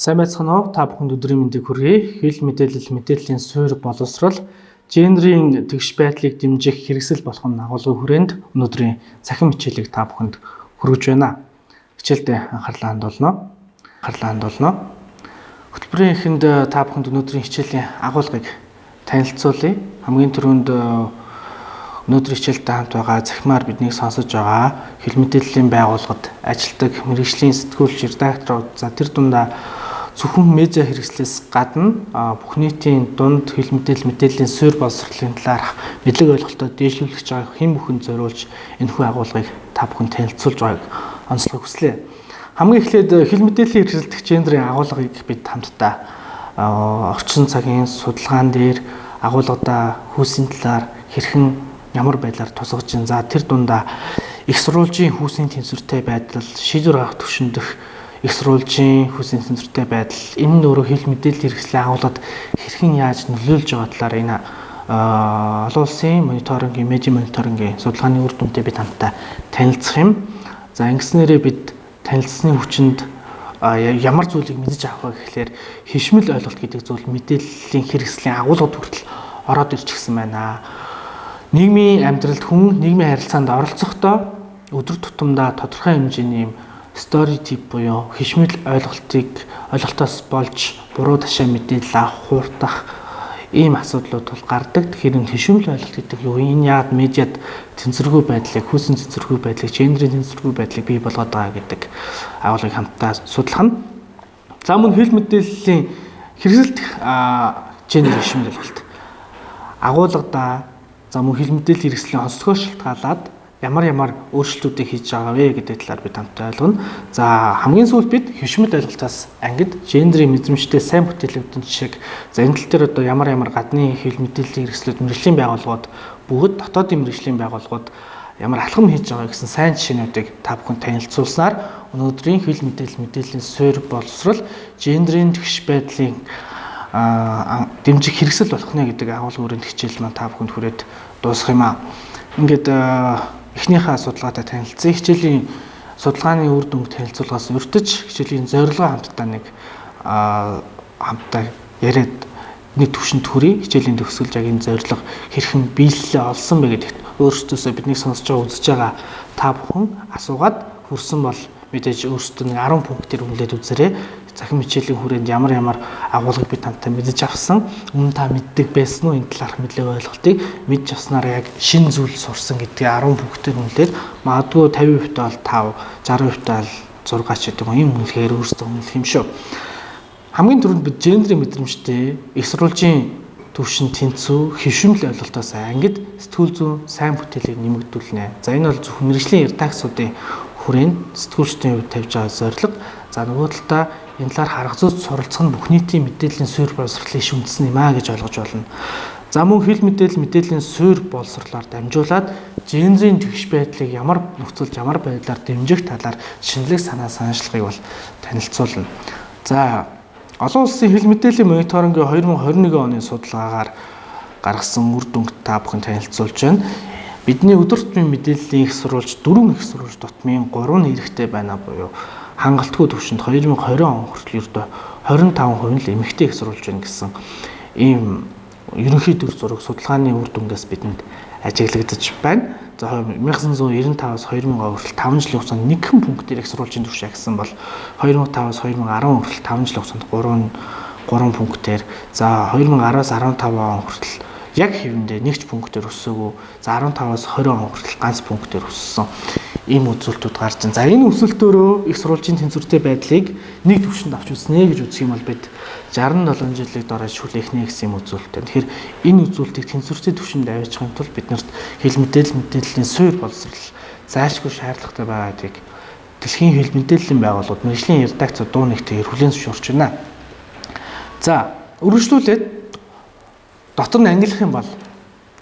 Сайн байцгаана уу? Та бүхэнд өдрийн мэндийг хүргэе. Хэл мэдээллийн суурь боловсрол, гендерийн тэгш байдлыг дэмжих хэрэгсэл болох нь агуулгын хүрээнд өнөөдрийн цахим хичээлийг та бүхэнд хүргэж байна. Хичээлд анхаарлаа хандуулно. Хөтөлбөрийн эхэнд та бүхэнд өнөөдрийн хичээлийн агуулгыг танилцуулъя. Хамгийн түрүүнд өнөөдрийн хичээлдээ хамт байгаа захимаар биднийг сонсож байгаа хэл мэдээллийн байгууллагад ажилладаг мэргэжлийн сэтгүүлч, редакторууд, за тэр дундаа зөвхөн медиа хэрэгслээс гадна бүх нийтийн дунд хэл мэдээллийн суурь боловсролын талаарх мэдлэг ойлголтоо дээшлүүлж байгаа хэн бүхэнд зориулж энэхүү агуулгыг та бүхэнд танилцуулж байгааг онцлог хүслээ. Хамгийн эхлээд хэл мэдээллийн хэрэгсэлдэх гендрийн агуулгыг бид хамтдаа орчин цагийн судалгаан дээр агуулгадаа хүүсийн талаар хэрхэн ямар байдлаар тусгаж ин. За тэр дундаа их сурвалжийн хүүсийн тэнцвэртэй байдал, шийдвэр гаргах түвшиндх их сурвалжийн хүүсийн тэнцвэртэй байдал, энэ нь өөрөө хэл мэдээллийн хэрэгслийн агуулгад хэрхэн яаж нөлөөлж байгаа талаар энэ олон улсын мониторингийн, медиа мониторингийн судалгааны үр дүнтэй бид хамтдаа танилцах юм. За ингэснээрээ бид танилцсны хүчинд ямар зүйлийг мэдэж авах вэ гэхлээр хишмэл ойлголт гэдэг зүйл мэдээллийн хэрэгслийн агуулгад хүртэл ороод ирж гисэн байна. Нийгмийн амьдралд хүн нийгмийн харилцаанд оролцохдоо өдөр тутамдаа тодорхой хэмжээний стереотип буюу хишмэл ойлголтоос болж буруу ташаа мэдээлэл авах, хуурдах ийм асуудлууд бол гардаг. Тэгэхээр энэ хишмэл ойлголт гэдэг юу? Энэ яагаад медиад тэнцвэргүй байдлыг, хүүсийн тэнцвэргүй байдлыг, гендерийн тэнцвэргүй байдлыг бий болгоод байгаа гэдэг агуулгыг хамтдаа судлах нь. За мөн хэл мэдээллийн хэрэгсэлдэх гендер хишмэл ойлголт агуулгадаа за мөн хэл мэдээллийн хэрэгслийн онцлогоо шалтгаалаад ямар өөрчлөлтүүдийг хийж байгаа вэ гэдэг талаар бид хамтдаа ойлгоно. За хамгийн сүүлд бид хөвшмөл ойлголтоос ангид гендерийн мэдрэмжтэй сайн бүтээлүүдийн жишээг за энэ тал дээр одоо ямар гадны хэл мэдээллийн хэрэгслүүд, мэргэжлийн байгууллагууд, бүгд дотоодын мэргэжлийн байгууллагууд ямар алхам хийж байгаа гэсэн сайн жишээнүүдийг та бүхэнд танилцуулснаар өнөөдрийн хэл мэдээллийн суурь боловсрол, гендерийн тэгш байдлын дэмжих хэрэгсэл болох нэ гэдэг агуулгын хүрээнд хичээл маань та бүхэнд хүрээд дуусгах юм аа. Ингээд эхнийхээ судалгаатай танилцъя. Хичээлийн судалгааны үр дүнг танилцуулгаас урьдч хичээлийн зорилгоо хамтдаа яриад нэг түвшинд хүрье. Хичээлийн төгсгөл яг энэ зорилго хэрхэн биелэлээ олсон бэ гэдэгт өөрсдөөсөө биднийг сонсож байгаа, үзэж байгаа та бүхэн асуугаад хүрсэн бол мэдээж өөрсдөө нэг 10 пунктээр үнэлээд үзээрэй. Захим хичээлийн хүрээнд ямар агуулгыг бид хамтдаа мэдэж авсан, өмнө та мэддэг байсан уу энэ талаарх мэдлэг ойлголтыг мэдж авснаар яг шинэ зүйл сурсан гэдгийг 10 пунктээр үнэлээд магадгүй 50% бол 5, 60% бол 6 ч гэдэг юм үнэлэхээр өөрсдөө үнэлэх юм шүү. Хамгийн түрүүнд бид гендерийн мэдрэмжтэй их сурвалжийн төвшин тэнцүү хөвшмөл ойлголтоос ангид сэтгүүл зүйн сайн бүтээлийг нэмэгдүүлнэ. За энэ бол зөвхөн мэргэжлийн редакцуудын хүрээнд сэтгүүлчдийн хувьд тавьж байгаа зорилго. За нөгөө талдаа энэ талаар харах зүйд суралцах нь бүх нийтийн мэдээллийн суурь боловсролын иш үндэс юм аа гэж ойлгож байна. За мөн хэл мэдээллийн суурь боловсролоор дамжуулаад гендерийн тэгш байдлыг ямар нөхцөлд ямар байдлаар дэмжих талаар шинэлэг санаачлагыг бол танилцуулна. За олон улсын хэл мэдээллийн мониторингийн 2021 оны судалгаагаар гаргасан үр дүнг та бүхэн танилцуулж байна. Бидний өдөр тутмын мэдээллийн их сурвалж 4 их сурвалж тутмын 3 нь хэрэгтэй байна буюу хангалтгүй түвшинд 2020 он хүртэл ердөө 25% л эмэгтэй их сурвалж байна гэсэн ийм ерөнхий төр зураг судалгааны үр дүнгээс бидэнд ажиглагдаж байна. За 1995-аас 2000 хүртэл 5 жилийн хугацаанд нэгэн пунктээр их сурвалжийн түвш агсан бол 2005-аас 2010 хүртэл 5 жилийн хугацаанд 3 пунктээр, за 2010-аас 15 он хүртэл яг хэвэндээ нэгч пунктээр өссөөгүй, за 15-аас 20 он хүртэл ганц пунктээр өссөн ийм үзүүлэлтүүд гарч байна. За энэ өсөлтөөрөө их сурвалжийн тэнцвэртэй байдлыг нэг түвшинд авч үзнэ гэж үзэх юм бол бид 67 жилийг дорож хүлээх нэ гэсэн юм үзүүлэлт. Тэгэхээр энэ үзүүлэлтийг тэнцвэртэй түвшинд аваачихын тулд биднэрт хэл мэдээллийн суурь боловсрол зайлшгүй шаардлагатай байгааг дэлхийн хэл мэдээллийн байгууллагууд, мэргэжлийн редакцууд дуу нэгтгээр хүлээн зөвшөөрч байна. За үргэлжлүүлээд дотор нь ангилах юм бол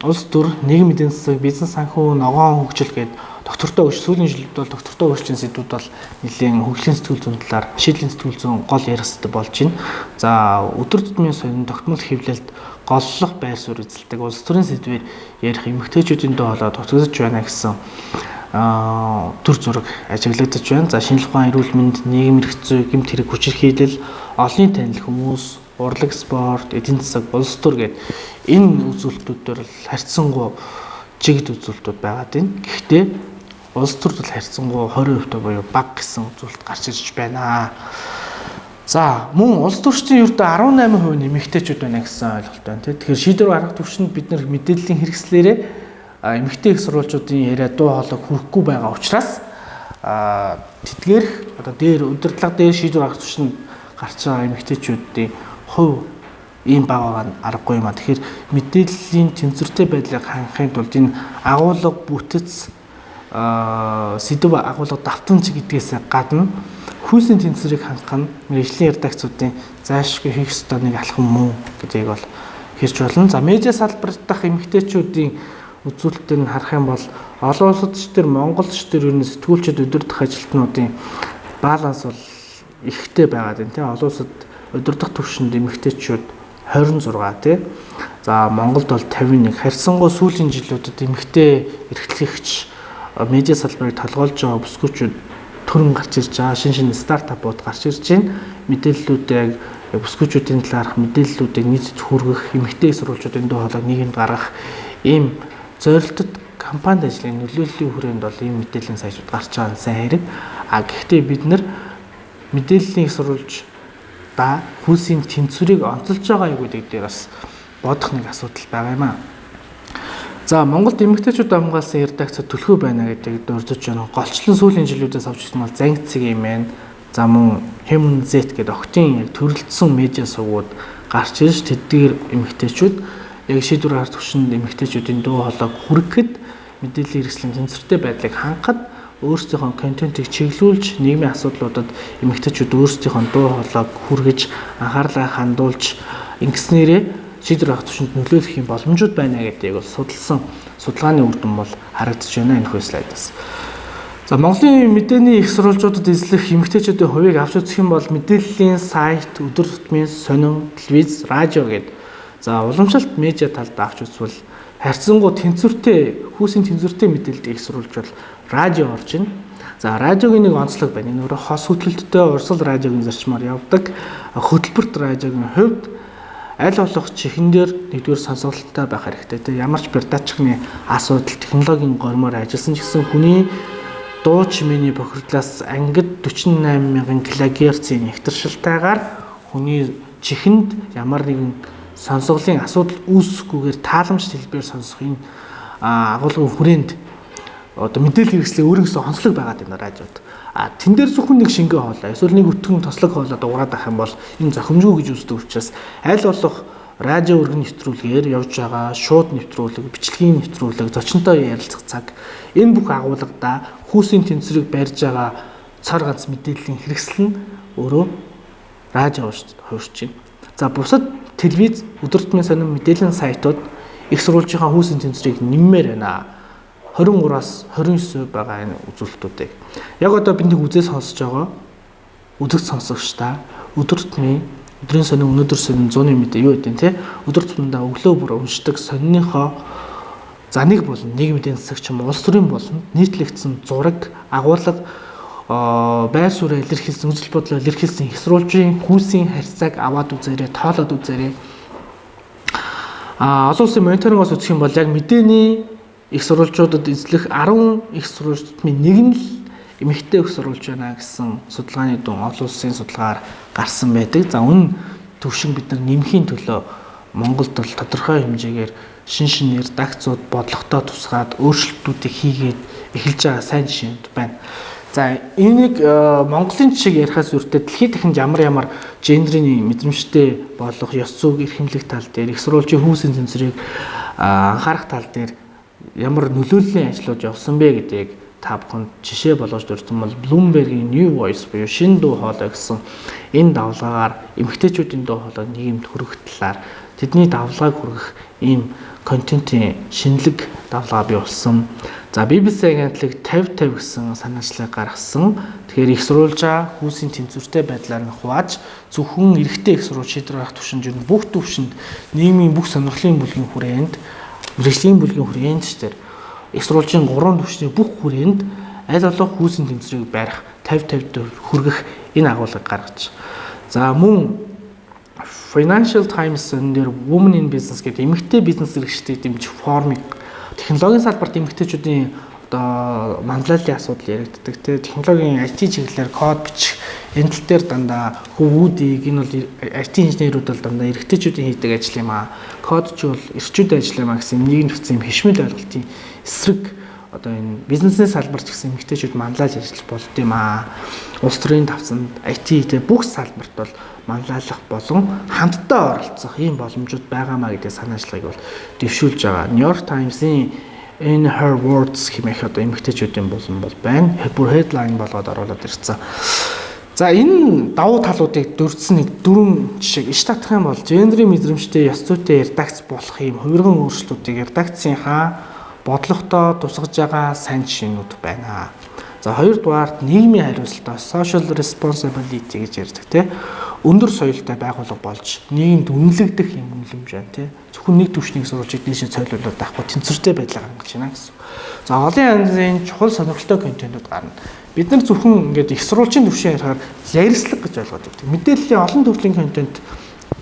улс төр, нийгмийн эдийн засаг, бизнес санхүү, ногоон хөгжил гээд доктортой сүүлийн жилд бол доктортой өөрчлөлтийн сэдвүүд бол нэлийн хөгжлийн сэтгүүл зүйн талаар, шийдлийн сэтгүүл зүйн гол ярих сэдв болж байна. За өдөр тутмын соёлын тогтмол хэвлэлд голлох байр суурь эзэлдэг улс төрийн сэдвээр ярих эмэгтэйчүүдийн доо болоод тутагдж байна гэсэн төр зураг ажиглагдаж байна. За шинжлэх ухаан, эрүүл мэнд, нийгэм эрх зүй, гэмт хэрэг хүчирхийлэл, олонний танил хүмүүс, урлаг, спорт, эдийн засаг, улс төр гэдэг энэ үзүүлэлтүүдээр л харьцангуй чигд үзүүлэлтүүд байгаад байна. Гэхдээ улс төрд бол харьцангуй 20% буюу бага гэсэн үзүүлэлт гарч ирж байна. За мөн улс төрчдийн ердөө 18% эмэгтэйчүүд байна гэсэн ойлголт байна. Тэгэхээр шийдвэр гаргах түвшинд бид нар мэдээллийн хэрэгслээрээ эмэгтэй их сурвалжуудын яриа дуу хоолой хүрэхгүй байгаа учраас тэдгээрх одоо дээр удирдлага дээр шийдвэр гаргах түвшинд гарч байгаа эмэгтэйчүүдийн хувь ийм бага байгаа нь аргагүй юм а. Тэгэхээр мэдээллийн тэнцвэртэй байдлыг хангахын тулд энэ агуулга бүтэц сэдв агуулга давтамж гэдгээс гадна хүйсийн тэнцвэрийг хангах нь мэргэжлийн редакцуудын зайлшгүй хийх ёстой нэг алхам мөн гэдгийг бол хэрж болно. За медиа салбарт дах эмэгтэйчүүдийн үзүүлэлтээр нь харах юм бол олон улсад төр Монголч төр ер нь сэтгүүлчид удирдах ажилтнуудын баланс бол ихтэй байгаад байна тийм. Олон улсад удирдах түвшинд эмэгтэйчүүд 26 тийм. За Монголд бол 51. Харьцангуй сүүлийн жилүүдэд эмэгтэй эрхлэгч медиа салбарыг толгойлж байгаа бүсгүүчүүд төрөн гарч ирж байгаа. Шинэ стартапууд гарч ирж байна. Мэдээллүүдийг бүсгүүчүүдийн талаарх мэдээллүүдийг нийтэд хүргэх, эмэгтэй сурвалжуудын дуу хоолойг нийгэмд гаргах ийм зорилтод компанид ажлын нөлөөллийн хүрээнд бол ийм мэдээллийн сайтууд гарч байгаа нь сайн хэрэг. Гэхдээ бид нар мэдээллийн сурвалж ба хүйсийн тэнцвэрийг онцолж байгаа юу гэдэг дээр бас бодох нэг асуудал байгаа юм аа. За Монголд эмэгтэйчүүд хамгаалсан редакц төлхөө байна гэдэг дурдж байна. Голчлон сүүлийн жилүүдээс авч ирсэн бол Занг цэгийн мэн, за мөн Human Z гэдэг октын яг төрөлдсөн медиа сувгууд гарч ирж тэдгээр эмэгтэйчүүд яг шийдвэр гаргах түвшинд эмэгтэйчүүдийн дуу хоолойг хүргэхэд мэдээллийн хэрэгслийн тэнцвэртэй байдлыг хангахад өөрсдийнхөө контентыг чиглүүлж нийгмийн асуудлуудад эмэгтэйчүүд өөрсдийнхөө дуу хоолойг хүргэж анхаарлаа хандуулж ингэснээрээ шийдвэр гаргах түвшинд нөлөөлөх юм боломжууд байна гэдгийг бол судалсан судалгааны үр дүн бол харагдаж байна энэ слайдаас. За Монголын мэдээний их сурвалжуудад эзлэх эмэгтэйчүүдийн хувийг авч үзэх юм бол мэдээллийн сайт, өдөр тутмын сонин, телевиз, радио гэдэг за уламжлалт медиа талд авч үзвэл харьцангуй тэнцвэртэй хүйсийн тэнцвэртэй мэдээлэл их сурвалж бол радио орж ийн. За радиогийн нэг онцлог байна. Энэ өөрөө хос хөтөлбөртэй урсгал радиогийн зарчмаар явдаг. Хөтөлбөрт радиогийн хувьд аль болох чихэн дээр нэгдүгээр сонсголттой байх хэрэгтэй. Тэ ямар ч передачны асуудал технологийн гормоор ажилласан ч гэсэн хүний дуу чимээний бохирдлоос ангид 48,000 кГц-ийн нэвтршилтайгаар хүний чихэнд ямар нэгэн сонсголын асуудал үүсэхгүйгээр тааламж хэлбэрээр сонсох энэ агуулгын хүрээнд одоо мэдээлэл хэрэгслийн өөрөөсөө онцлог байгаад байна радиод. Тэн дээр зөвхөн нэг шингэн хоолой эсвэл нэг өтгөн тослог хоолой дуурайд ах юм бол энэ зохимжгүй гэж үздэг учраас аль болох радио өргөн нэвтрүүлгээр явж байгаа шууд нэвтрүүлэг, бичлэгийн нэвтрүүлэг, зочинтой ярилцах цаг энэ бүх агуулгадаа хүйсийн тэнцвэрийг барьж байгаа цар ганц мэдээллийн хэрэгсэл нь өөрөө радио хуурч байна. За бусад телевиз, өдөр тутмын сонин мэдээллийн сайтууд их сурвалжийнхаа хүйсийн тэнцвэрийг нэммээр байна. 23-аас 29% байгаа энэ үзүүлэлтүүдийг. Яг одоо бид нэг үзээ сонсож байгаа үзэгч сонсогчдаа өдөр тутмын өдрийн сонин өнөөдөр сонин 100-ны мэдээ юу гэдэг те өдөр тутмдаа өглөө бүр уншдаг сонинхоо за нэг болон нийгмийн засаг ч юм улс төрийн болон нийтлэгдсэн зураг, агуулга, байр суурь илэрхийлсэн, үзэл бодлоо илэрхийлсэн их сурвалжийн хүйсийн харьцааг аваад үзээрэй, тоолоод үзээрэй. Олон улсын мониторингоос үзэх юм бол яг мэдээний их сурвалжуудад эзлэх 10 их сурвалжтны нэг нь л эмэгтэй их сурвалж байна гэсэн судалгааны дүн олон улсын судалгаар гарсан байдаг. За үнэ төвшин бид нар нэмхийн төлөө Монголд бол тодорхой хэмжээгээр шин редакцууд бодлоготой тусгаад өөрчлөлтүүдийг хийгээд эхэлж байгаа сайн жишээнд байна. За энийг Монголын жишээг ярихаас үрдээ дэлхийд дахин ямар гендерийн мэдрэмжтэй болох ёс зүйг эрхэмлэх тал дээр их сурвалжийн хүйсийн тэнцвэрийг анхаарах тал дээр ямар нөлөөллийн ажлууд явсан бэ гэдгийг та бүхэнд жишээ болгож дурдсан бол Bloomberg-ийн New Voice буюу шинэ дуу хоолой гэсэн энэ давлгаагаар эмэгтэйчүүдийн дуу хоолой нийгэмд хүргэх талаар тэдний давлгааг хүргэх ийм контентын шинэлэг давлгаа бий болсон. За BBC агентлаг 50-50 гэсэн санаачлалыг гаргасан. Тэгэхээр их сурвалжаа хүйсийн тэнцвэртэй байдлаар нь хувааж зөвхөн эрэгтэй их сурвалж шийдвэр гаргах түвшинд юу бүх түвшинд нийгмийн бүх сонирхлын бүлгийн хүрээнд мэргэжлийн бүлгийн хүрээнд дээр их сурвалжийн 3 түвшний бүх хүрээнд аль болох хүйсийн тэнцвэрийг барих 50-50 хүргэх энэ агуулгыг гаргаж. За мөн Financial Times дээр Women in Business гэдэг эмэгтэй бизнес эрхлэлтийг дэмжих форумыг технологийн салбарт эмэгтэйчүүдийн одоо манлайлалын асуудал яригддаг. Технологийн IT чиглэлээр код бичих энэ тал дээр дандаа хөвүүдийг энэ бол IT инженерүүд бол дандаа эрэгтэйчүүдийн хийдэг ажил юм аа. Кодч бол эрчүүд ажил юм аа гэсэн нийгэм төвцөн хишмэл ойлголтын эсрэг одоо энэ бизнесийн салбарт гэсэн эмэгтэйчүүд манлайлж ажиллаж болд юм аа. Улс төрийн давцанд IT бүх салбарт бол манлайлах болон хамтдаа оролцох ийм боломжууд байгаамаа гэдэг санаа ажиллагааг бол дэвшүүлж байгаа. New York Times-ийн In Her Words хэмээх одоо эмэгтэйчүүдийн булан бол байна. Бүр headline болгоод оруулаад ирсэн. За энэ давуу талуудыг дурдсан нэг 4 жишээг иш татах юм бол гендрийн мэдрэмжтэй ёс зүйтэй редакц болох юм хувирган өөрчлөлтүүдийг редакцийнхаа бодлоготой тусгаж байгаа сайн жишээнүүд байна. За хоёрдугаарт нийгмийн хариуцлага social responsibility гэж ярьдаг тийм өндөр соёлтой байгууллага болж нийгэмд үнэлэгдэх юм үнэлэмж байна тийм зөвхөн нэг түвшнийг сурвалжийг дээшээ цойлуулаад авахгүй тэнцвэртэй байдлаа гаргаж байна гэсэн. За олон янзын чухал сонирхолтой контентууд гарна. Бид нар зөвхөн ингээд их сурвалжийн түвшин ярихаар ярилцлага гэж ойлгоод байдаг. Мэдээллийн олон төрлийн контент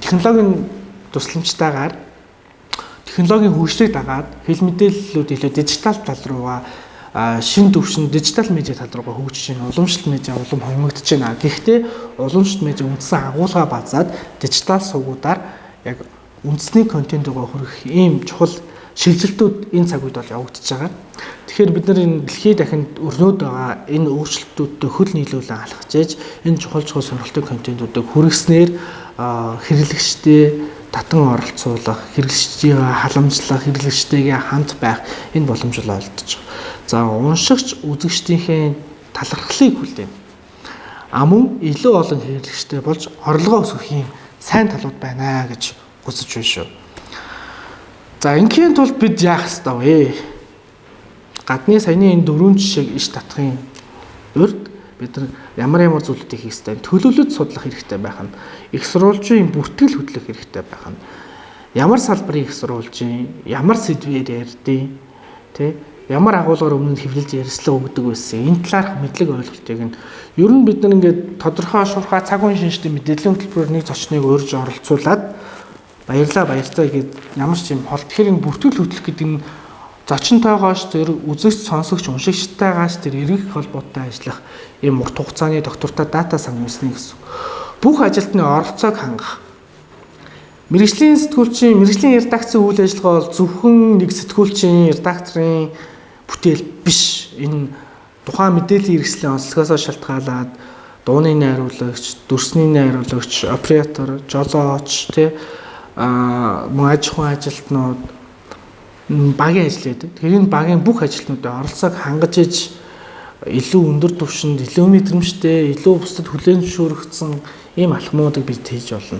технологийн тусламжтайгаар технологийн хөгжлийг дагаад хэл мэдээллүүд илүү дижитал тал руугаа шинэ төвшин дижитал медиа тал руугаа хөгжиж байна. Уламжлалт медиа улам хоймогдож байна. Гэхдээ уламжлалт медиа үндсэн агуулга базаад дижитал сувгуудаар яг үндэсний контент руугаа хүрэх ийм чухал шилжилтүүд энэ цаг үед бол явагдаж байгаа. Тэгэхээр бид нар энэ дэлхийн дахинд өрнөд байгаа энэ өөрчлөлтүүдтэй хөл нийлүүлэн алхаж ээж энэ чухал сонирхолтой контентуудыг хүргэснээр хэрэглэгчдээ татан оролцуулах, хэрэглэгчдийн халамжлах, хэрэглэгчтэйгээ хамт байх энэ боломж олдож байгаа. За уншигч үзэгчдийнхээ талархлыг хүлээн. Мөн илүү олон хэрэглэгчтэй болж орлогоо өсгөх юм сайн талууд байна гэж үзэж байна шүү. За ингийн тулд бид яах ёстой вэ? Гадны саяны энэ 4 жишээг иш татахын урд бид нар ямар зүйлүүдийг хийх ёстой, төлөвлөж судлах хэрэгтэй байх нь, их сурвалжийн бүртгэл хөтлөх хэрэгтэй байх нь, ямар салбарын их сурвалжийн, ямар сэдвээр ярьдیں۔ Тэ ямар агуулгаар өмнө хэвлэлж ярьслаа өгдөг байсан. Энэ талаарх мэдлэг ойлголтыг нь ер нь бид нар ингээд тодорхой шуурхай цаг үеийн шинжтэй мэдээллийн хөтөлбөрөөр нэг зочныг урьж оролцуулаад баярлалаа гэд ямар ч юм хол. Тэгэхээр энэ бүртгэл хөтлөх гэдэг нь зочинтойгоош тэр үзэгч, сонсогч, уншигчтайгаас тэр эргэх холбоотой ажиллах ийм урт хугацааны доктортой дата сан үүснэ гэсэн. Бүх ажилтны оролцоог хангах. Мэргэжлийн сэтгүүлчийн мэргэжлийн редакцийн үйл ажиллагаа бол зөвхөн нэг сэтгүүлчийн редакторын бүтээл биш. Энэ тухайн мэдээллийн хэрэгслийн онцлогоос шалтгаалаад дууны найруулагч, дүрсний найруулагч, оператор, жолооч мөн аж ахуйн ажилтнууд багийн ажил гэдэг. Тэгэхээр энэ багийн бүх ажилтнуудын оролцоог хангаж иж илүү өндөр түвшинд, илүү мэдрэмжтэй, илүү бусдад хүлээн зөвшөөрөгдсөн ийм алхмуудыг бид хийж болно.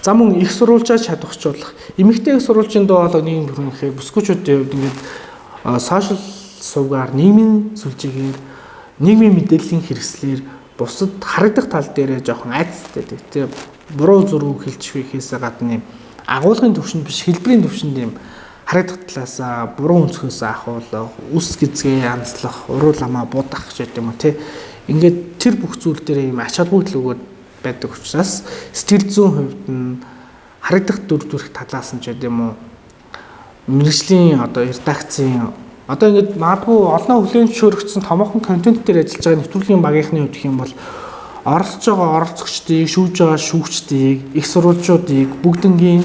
За мөн их сурвалжаа чадварчлуулах. Эмэгтэй их сурвалжийн доо хоолой нийгэм бүрнийхээ бүсгүүчүүдийн хувьд ингээд сошиал сувгаар нийгмийн сүлжээгээр нийгмийн мэдээллийн хэрэгслэр бусад харагдах тал дээрээ жоохон айцтай тийм буруу зураг хэлчихвэхээс гадна агуулгын төвшөнд биш хэлбэрийн төвшөнд юм харагдах талаас буруу өнцгөөс ахуулах, үс гизгээ янзлах, уруу ламаа будах гэдэг юм уу тий. Ингээд тэр бүх зүйл дээр юм ач холбогдол өгөөд байдаг учраас сэтгэл зүйн хувьд нь харагдах дүр төрх талаас нь ч гэдэг юм уу мэргэжлийн одоо редакцийн одоо ингээд магадгүй олон хүлээн зөвшөөрөгдсөн томоохон контент дээр ажиллаж байгаа нэвтрүүлгийн багийнхны хувьд гэх юм бол оролцож байгаа оролцогчдыг, шүүж байгаа шүүгчдийг, их сурвалжуудыг бүгднгийн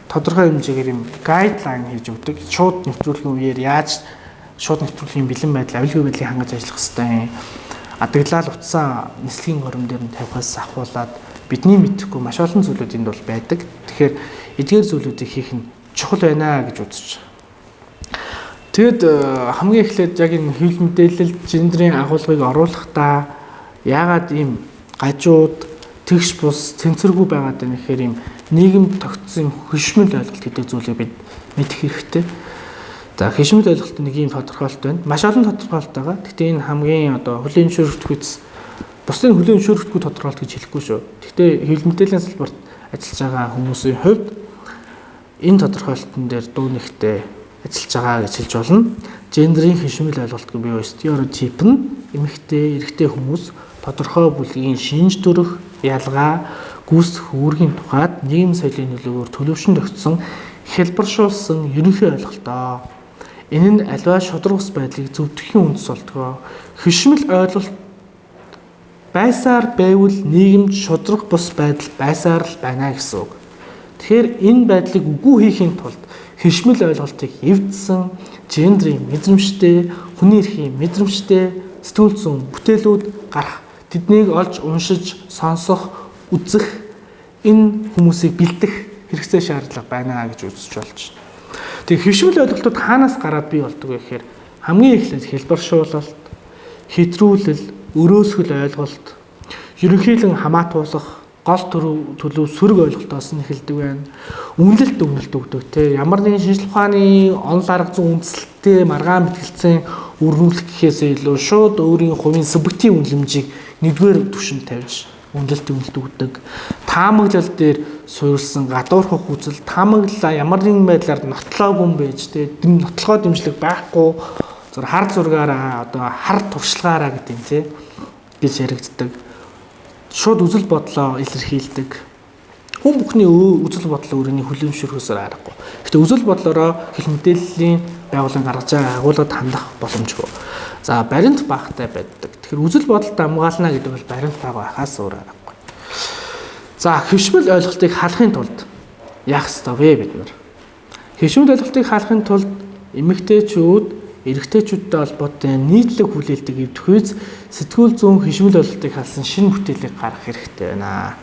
тодорхой хэмжээгээр юм гайдлайн хийж өгдөг. Шууд нэвтрүүлгийн үеэр яаж шууд нэвтрүүлгийн бэлэн байдал, авилгүй байдлыг хангаж ажиллах ёстой. Адаглал утсан нислэгийн горим дээр нь тавихаас ахуулаад бидний мэдхгүй маш олон зүйлүүд энд бол байдаг. Тэгэхээр эдгээр зүйлүүдийг хийх нь чухал байна гэж үзэж байна. Тэгэд хамгийн эхлээд яг энэ хэвлэл мэдээлэл гендрийн агуулгыг оруулахдаа яагаад ийм гажууд тэгш бус тэнцвэргүй байгаад байна гэхээр ийм нийгэмд тогтсон хөшмөл ойлголт гэдэг зүйлийг бид мэдэх хэрэгтэй. За хөшмөл ойлголт нэг ийм тодорхойлолт байна. Маш олон тодорхойлолт байгаа. Гэхдээ энэ хамгийн одоо хүлээн зөвшөөрөгдөхүйц бусдын хүлээн зөвшөөрөхгүй тодорхойлолт гэж хэлэхгүй шүү. Гэхдээ хэвлэл мэдээллийн салбарт ажиллаж байгаа хүмүүсийн хувьд энэ тодорхойлолтын дээр дүү нэгтэй ажиллаж байгаа гэж хэлж болно. гендерийн хишмэл ойлголт буюу стереотип нь эмэгтэй, эрэгтэй хүмүүс тодорхой бүлгийн шинж төрөх, ялгаа, гүйцэтгэх үүргийн тухайд нийгэм соёлын нөлөөгөөр төлөвшин тогтсон хэлбэршүүлсэн ерөнхий ойлголтоо. Энэ нь аливаа шударга ус байдлыг зөвтгөхийн үндэс болдгоо. Хишмэл ойлголт байсаар байвал нийгэмд шударга бус байдал байсаар л байна гэсэн үг. Тэгэхээр энэ байдлыг үгүй хийхийн тулд хишмэл ойлголтыг эвдсэн гендерийн мэдрэмжтэй, хүний эрхийн мэдрэмжтэй сэтгүүл зүйн бүтээлүүд гарах, тэднийг олж уншиж, сонсох, үзэх, энэ хүмүүсийг бэлдэх хэрэгцээ шаардлага байна гэж үзэж болж байна. Тэгээ хишмэл ойлголтууд хаанаас гараад бий болдог вэ гэхээр хамгийн эхлээд хэлбэршүүлэлт, хэтрүүлэл, өрөөсгөл ойлголт, ерөнхийлөн хамаатуулах, гол төлөв сөрөг ойлголтоос нь эхэлдэг байна. Үнэлэлт өгдөг те ямар нэгэн шинжлэх ухааны онол арга зүйн үндэслэлтэй маргаан мэтгэлцэн өрнүүлэх гэхээсээ илүү шууд өөрийн хувийн субъектив үнэлэмжийг нэгдүгээр түвшинд тавьж үнэлэлт өгдөг. Таамаглал дээр суурилсан гадуурхах үзэл, таамаглалаа ямар нэгэн байдлаар нотлоогүй юм байж те нотлохоо дэмжлэг байхгүй зөв хар зургаараа одоо хар туршлагаараа гэдэг юм те гэж яригддаг. Шууд үзэл бодлоо илэрхийлдэг. Хүн бүхний үзэл бодлоо өөрийн хүлээмжшөрөхөөсөөр аргагүй. Гэхдээ үзэл бодлороо хэл мэдээллийн байгууллагын гаргаж байгаа агуулгад хандах боломжгүй. За баримт багтай байдаг. Тэгэхээр үзэл бодолд хамгаална гэдэг бол баримт баг байхаас өөр аргагүй. За хишмэл ойлголтыг халахын тулд яах ёстой вэ бид нар? Хишмэл ойлголтыг халахын тулд эмэгтэйчүүд эрэгтэйчүүдтэй холбоотой нийтлэг хүлээлтийг эвдэх үз сэтгүүл зүйн хишмэл ойлголтыг халсан шинэ бүтээлийг гаргах хэрэгтэй байна.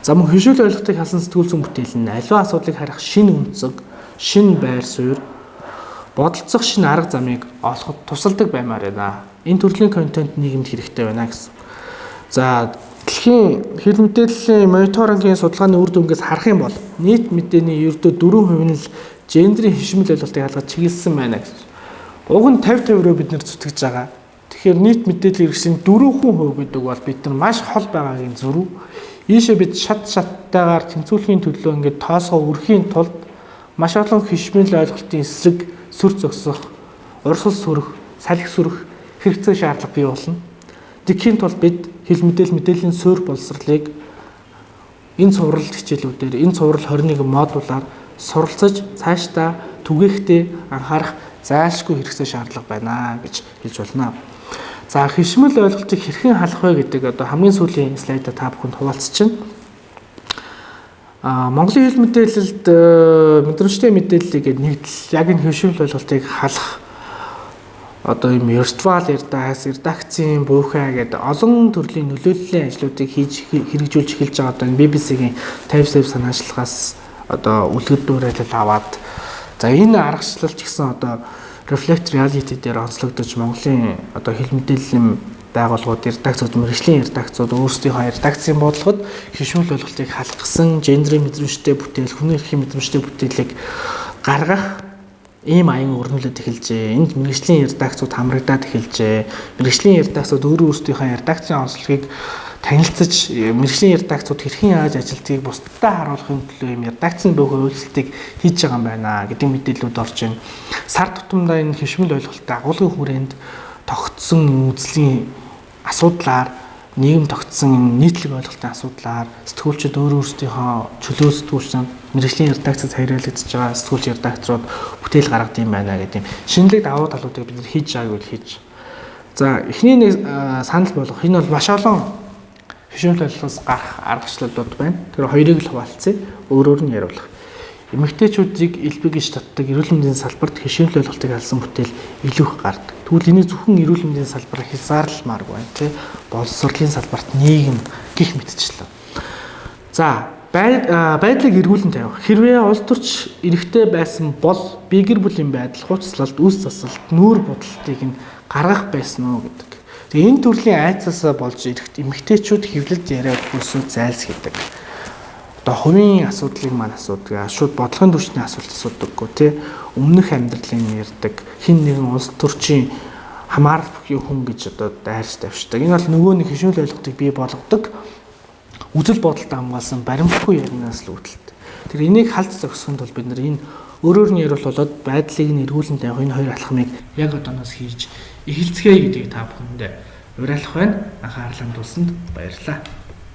За мөн хишмэл ойлголтыг халсан сэтгүүл зүйн бүтээл нь аливаа асуудлыг харах шинэ үнцэг, шинэ байр суурь, бодолцох шинэ арга замыг олоход тусалдаг баймаар байна. Энэ төрлийн контент нийгэмд хэрэгтэй байна гэсэн. За дэлхийн хэл мэдээллийн мониторингийн судалгааны үр дүнгээс харах юм бол нийт мэдээний ердөө 4% нь л гендерийн хишмэл ойлголтыг халгаж чиглэсэн байна гэсэн. Уг нь 50-50-аар бид нэр зүтгэж байгаа. Тэгэхээр нийт мэдээллийн хэрэгслийн 4% гэдэг бол бид нар маш хол байгаагийн зөрүү. Ийшээ бид шаттайгаар тэнцвүүлэхийн төлөө ингээд тоосгоо өрхийн тулд маш олон хишмэл ойлголтын эсрэг сүр зогсох, урсгал сүрэх, салхи сүрэх хэрэгцээ шаардлага бий болно. Тэгэхийн тулд бид хэл мэдээллийн суурь боловсролыг энэ цуврал хичээлүүдээр, энэ цуврал 21 модулаар суралцаж цаашдаа түгээхдээ анхаарах зайлшгүй хэрэгцээ шаардлага байна гэж хэлж байна. За хишмэл ойлголтыг хэрхэн халах вэ гэдэг одоо хамгийн сүүлийн слайдаа та бүхэнд хуваалцчихна. Монголын хэл мэдээлэлд мэдрэмжтэй мэдээллийг нэгдэл яг энэ хишмэл ойлголтыг халах одоо юм виртуал редакцийн буухай гэдэг олон төрлийн нөлөөллийн ажлуудыг хийж хэрэгжүүлж эхэлж байгаа одоо BBC-гийн 50 санаачлагаас одоо үлгэр дуурайл аваад за энэ аргачлалч гэсэн одоо reflect reality дээр онцлогдож Монголын одоо хэл мэдээллийн байгууллагууд редакцууд мэргэжлийн редакцууд өөрсдийнхөө редакцийн бодлогод хишмэл ойлголтыг халахсан гендерийн мэдрэмжтэй бүтээл, хүний эрхийн мэдрэмжтэй бүтээлийг гаргах ийм аян өрнүүлээд эхэлжээ. Энд мэргэжлийн редакцууд хамрагдаад эхэлжээ. Мэргэжлийн редакцууд өөрсдийнхөө редакцийн онцлогийг танилцаж мэргэжлийн редакцууд хэрхэн яаж ажилтгийг бусдад харуулахын төлөө юм редакцийн бүх үйлчлэлтийг хийж байгаа юм байна гэдэг мэдээлэлүүд орж байна. Сар тутамдаа энэ хишмэл ойлголттой агуулгын хүрээнд тогтсон үзлийн асуудлаар нийгэм тогтсон нийтлэг ойлголтын асуудлаар сэтгүүлчид өөрсдийнхөө чөлөө сэтгүүлчид мэргэжлийн редакцид хариалагдж байгаа сэтгүүлч редакторууд бүтээл гаргад юм байна гэдэг юм шинэлэг давуу талуудыг бид хийж байгааг үл хийж. За эхний нэг санал болгох энэ бол маш олон хишмэл ойлголтоос гарах аргачлалууд байна. Тэр хоёрыг л хуваалцъя. Өөрөөр нь яриулах. Эмэгтэйчүүдийг элбэг гэж татдаг эрүүл мэндийн салбарт хишмэл ойлголтыг алсан бүтээл илүү их гардаг. Тэгвэл энийг зөвхөн эрүүл мэндийн салбараар хязгаарлалмааргүй байна тий. Боловсролын салбарт нийгэм гих мэтчлээ. За байдлыг эргүүлэн тавих. Хэрвээ улс төрч эрэгтэй байсан бол бие гэр бүлийн байдал, хувцаслалт, үс засалт, нүүр будалтыг нь гаргах байсан уу гэдэг. Тэгээ энэ төрлийн айцаасаа болж эмэгтэйчүүд хэвлэлд яриад хөлсөө зайлсхийдэг. Одоо хувийн асуудлыг маань асуудаг, шууд бодлогын түвшний асуулт асуудаггүй тий. Өмнөх амьдралын ярьдаг, хин нэгэн улс төрчийн хамаарал бүхий хүн гэж одоо дайрч тавьждаг. Энэ бол нөгөө нэг хишмэл ойлголтыг бий болгодог үзэл бодолтой хамгаалсан баримтгүй яринаас л үүдэлтэй. Тэр энийг халд зогсоход бол бид нар энэ Өөрөөр нь ярил болоод байдлыг нь эргүүлэн тавих энэ хоёр алхмыг яг одооноос хийж эхэлцгээе гэдгийг та бүхэнд уриалах байна. Анхаарлаа хандуулсанд баярлалаа.